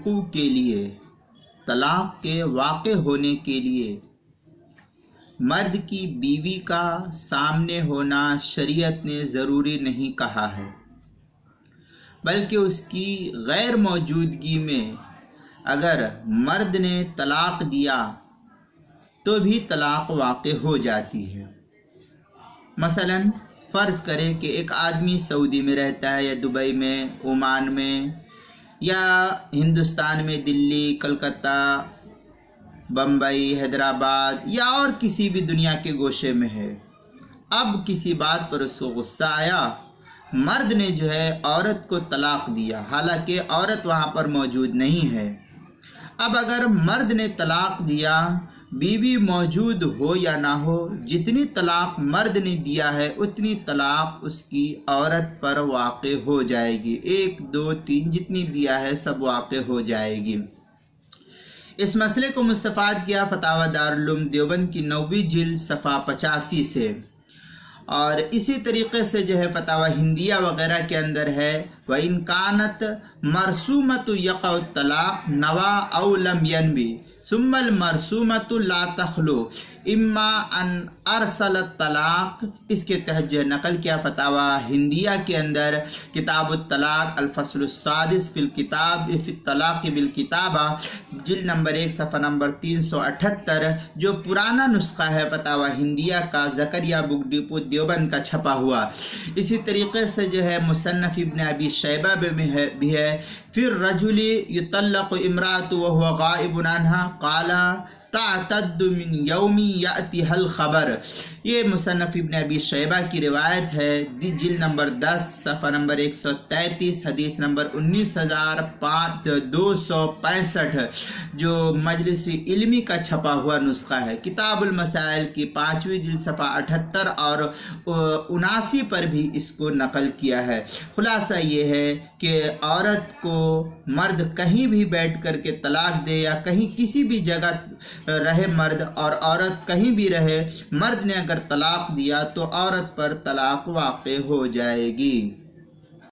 वक़ूअ के लिए, तलाक के वाक़े होने के लिए मर्द की बीवी का सामने होना शरीयत ने ज़रूरी नहीं कहा है, बल्कि उसकी गैर मौजूदगी में अगर मर्द ने तलाक दिया तो भी तलाक वाक़े हो जाती है। मसलन फ़र्ज़ करें कि एक आदमी सऊदी में रहता है या दुबई में, ओमान में, या हिंदुस्तान में दिल्ली, कलकत्ता, बम्बई, हैदराबाद या और किसी भी दुनिया के गोशे में है। अब किसी बात पर उसको गुस्सा आया, मर्द ने जो है औरत को तलाक दिया, हालांकि औरत वहाँ पर मौजूद नहीं है। अब अगर मर्द ने तलाक दिया, बीवी मौजूद हो या ना हो, जितनी तलाक मर्द ने दिया है उतनी तलाक उसकी औरत पर वाक़े हो जाएगी। 1, 2, 3 जितनी दिया है सब वाक़े हो जाएगी। इस मसले को मुस्तफ़ाद किया फतावा दारुल उलूम देवबंद की 9वीं जिल्द सफ़ा 85 से, और इसी तरीक़े से जो है फतावा हिंदिया वग़ैरह के अंदर है, व इन कानत मरसूमतु यक़अ तलाक नवा औ लम यनवी सुम्मल मरसूमतु ला तख़लु इम्मा अन अरसल तलाक। इसके तहत जो है नकल किया फतावा हिंदिया के अंदर किताब तलाक अल-फ़स्ल सादिस फिल किताब फिल तलाक बिल किताबा जिल्द नंबर 1 सफ़ा नंबर 378, जो पुराना नुस्खा है फतावा हिंदिया का, ज़करिया बुक डिपो देवबंद का छपा हुआ। इसी तरीक़े से जो है मुसन्नफ़ इब्न अबी शैबा में भी है, फिर रजुली युतल्लक़ु इम्राअतु व हुवा गाइबुन अन्हा क़ाला तातद्दु मिन यौमी यातिहल ख़बर। ये मुसन्नफ़ इब्न अबी शैबा की रिवायत है, जिल्द नंबर 10 सफ़ा नंबर 133 हदीस नंबर 19265, जो मजलिस इल्मी का छपा हुआ नुस्खा है। किताबुल मसाइल की 5वीं जिल्द सफ़ा 78 और 79 पर भी इसको नकल किया है। खुलासा ये है कि औरत को मर्द कहीं भी बैठ कर के तलाक दे या कहीं किसी भी जगह रहे मर्द और औरत कहीं भी रहे, मर्द ने अगर तलाक दिया तो औरत पर तलाक वाक़े हो जाएगी।